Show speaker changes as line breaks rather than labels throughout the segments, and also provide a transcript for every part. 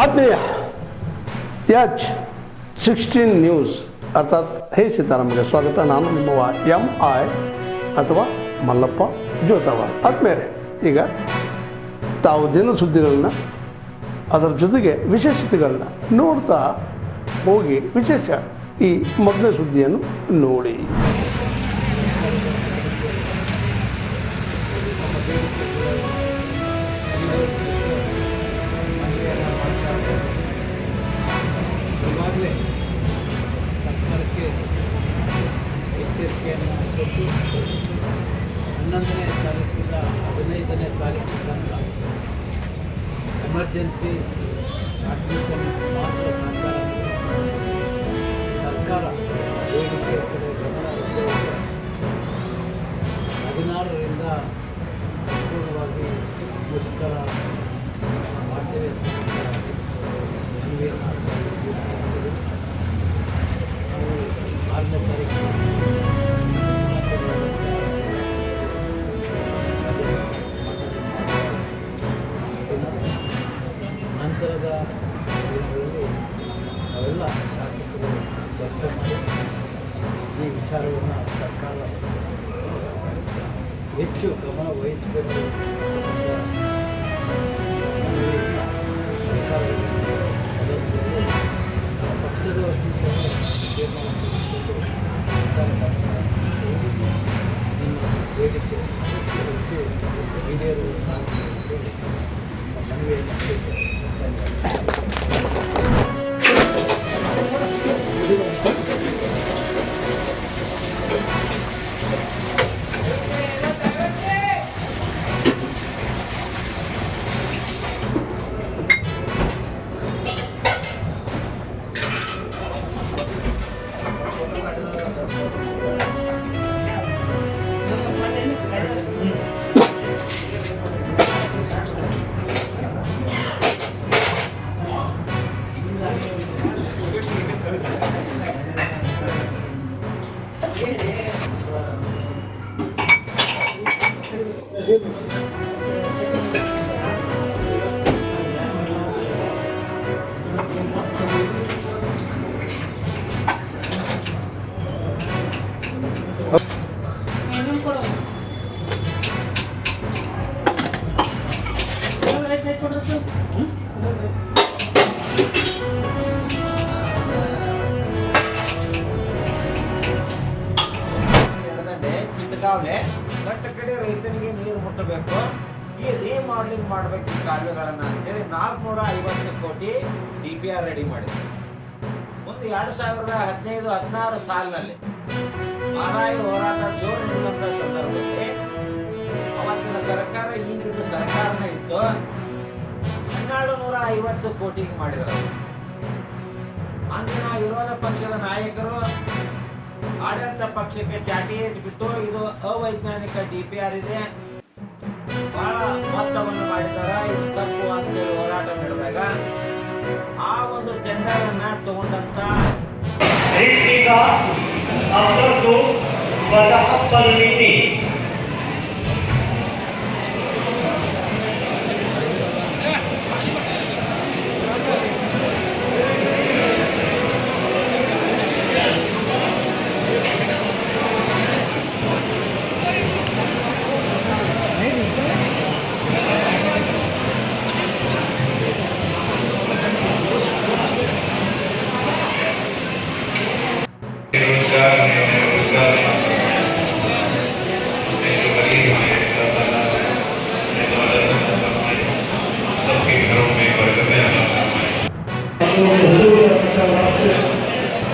ಆತ್ಮೀಯ ಯಾಚ್ 16 ನ್ಯೂಸ್ ಅರ್ಥಾತ್ ಹೇ ಸೀತಾರಾಮ್ಗೆ ಸ್ವಾಗತ. ನಾನು ನಿಮ್ಮವ MI ಅಥವಾ ಮಲ್ಲಪ್ಪ ಜೋತಾವಾರ್. ಆದ್ಮೇಲೆ ಈಗ ತಾವು ದಿನ ಸುದ್ದಿಗಳನ್ನ ಅದರ ಜೊತೆಗೆ ವಿಶೇಷತೆಗಳನ್ನ ನೋಡ್ತಾ ಹೋಗಿ ವಿಶೇಷ ಈ ಮೊದಲನೇ ಸುದ್ದಿಯನ್ನು ನೋಡಿ.
ಸರ್ಕಾರಕ್ಕೆ ಎಚ್ಚರಿಕೆಯನ್ನು ಕೊಟ್ಟು 11ನೇ ತಾರೀಕಿಂದ 15ನೇ ತಾರೀಕು ತನಕ ಎಮರ್ಜೆನ್ಸಿ ಅಡ್ಮಿಷನ್ ಮಾತ್ರ ಸರ್ಕಾರ ಬೇಡಿಕೆ ಕಡೆ ಗಮನ ಹರಿಸಿದೆ. 16ರಿಂದ ಸಂಪೂರ್ಣವಾಗಿ ಮುಷ್ಕರ ಮಾಡ್ತೇವೆ. ನಾವು 6ನೇ ತಾರೀಕು ನಂತರದ ದಿನಗಳಲ್ಲಿ ನಾವೆಲ್ಲ ಶಾಸಕರು ಚರ್ಚೆ ಮಾಡಿ ಈ ವಿಚಾರವನ್ನು ಸರ್ಕಾರ ಹೆಚ್ಚು ಗಮನ ವಹಿಸಬೇಕು. ಸರ್ಕಾರದಲ್ಲಿ ಸದಸ್ಯರು ಪಕ್ಷದ ವತಿಯಿಂದ ತೀರ್ಮಾನ ತೆಗೆದುಕೊಂಡು ನಿಮ್ಮ ಬೇಡಿಕೆ ಹಿರಿಯರು ಮನವಿಯನ್ನು
ಚಿಂತಕಾವಣೆ ಕಟ್ಟ ಕಡೆ ರೈತನಿಗೆ ನೀರು ಮುಟ್ಟಬೇಕು. ಈ ರೀಮಾಡೆಲಿಂಗ್ ಮಾಡಬೇಕು ಕಾಲುವೆಗಳನ್ನ ಅಂತೇಳಿ 450 ಕೋಟಿ DPR ರೆಡಿ ಮಾಡಿದೆ. ಮುಂದೆ 2015-16 ಸಾಲಿನಲ್ಲಿ ಮಹಾರಾಯ ಹೋರಾಟ ಜೋರು ನಿಲ್ಲುವಂತ ಸಂದರ್ಭದಲ್ಲಿ ಅವತ್ತಿನ ಸರ್ಕಾರ ಈಗಿನ ಸರ್ಕಾರನ ಇತ್ತು 1250 ಕೋಟಿಗೆ ಮಾಡಿದರು. ಅಂದಿನ ವಿರೋಧ ಪಕ್ಷದ ನಾಯಕರು ಆಡಳಿತ ಪಕ್ಷಕ್ಕೆ ಚಾಟಿ ಇಟ್ಬಿಟ್ಟು ಇದು ಅವೈಜ್ಞಾನಿಕ DPR ಇದೆ, ಬಹಳ ಮೊತ್ತವನ್ನು ಮಾಡಿದಾರ, ಇದು ತಪ್ಪು ಅಂತೇಳಿ ಹೋರಾಟ ಮಾಡಿದಾಗ ಆ ಒಂದು ಟೆಂಡರ್ ಅನ್ನ ತಗೊಂಡಂತ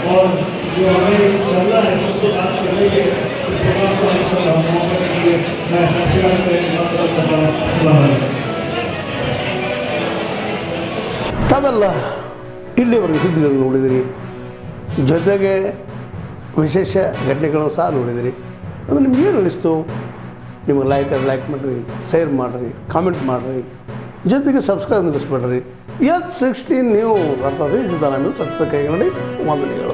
और जो हमें चलना है उसको साथ करेंगे। इस प्रकार को मौके के लिए मैं शासक
ತಾವೆಲ್ಲ ಇಲ್ಲಿವರೆಗೆ ಸುದ್ದಿಗಳನ್ನು ನೋಡಿದಿರಿ, ಜೊತೆಗೆ ವಿಶೇಷ ಘಟನೆಗಳನ್ನು ಸಹ ನೋಡಿದಿರಿ. ಅದು ನಿಮ್ಗೇನು ಅನ್ನಿಸ್ತು? ನಿಮಗೆ ಲೈಕ್ ಮಾಡಿರಿ, ಶೇರ್ ಮಾಡಿರಿ, ಕಾಮೆಂಟ್ ಮಾಡಿರಿ, ಜೊತೆಗೆ ಸಬ್ಸ್ಕ್ರೈಬ್ ನಿಲ್ಲಿಸ್ಬೇಡ್ರಿ. H16 ನ್ಯೂಸ್ ಅರ್ಥಾತ್ ಸೀತಾರಾಮ್ ಸತ್ಯದ ಕೈಗನ್ನಡಿ ವಂದನೆಗಳು.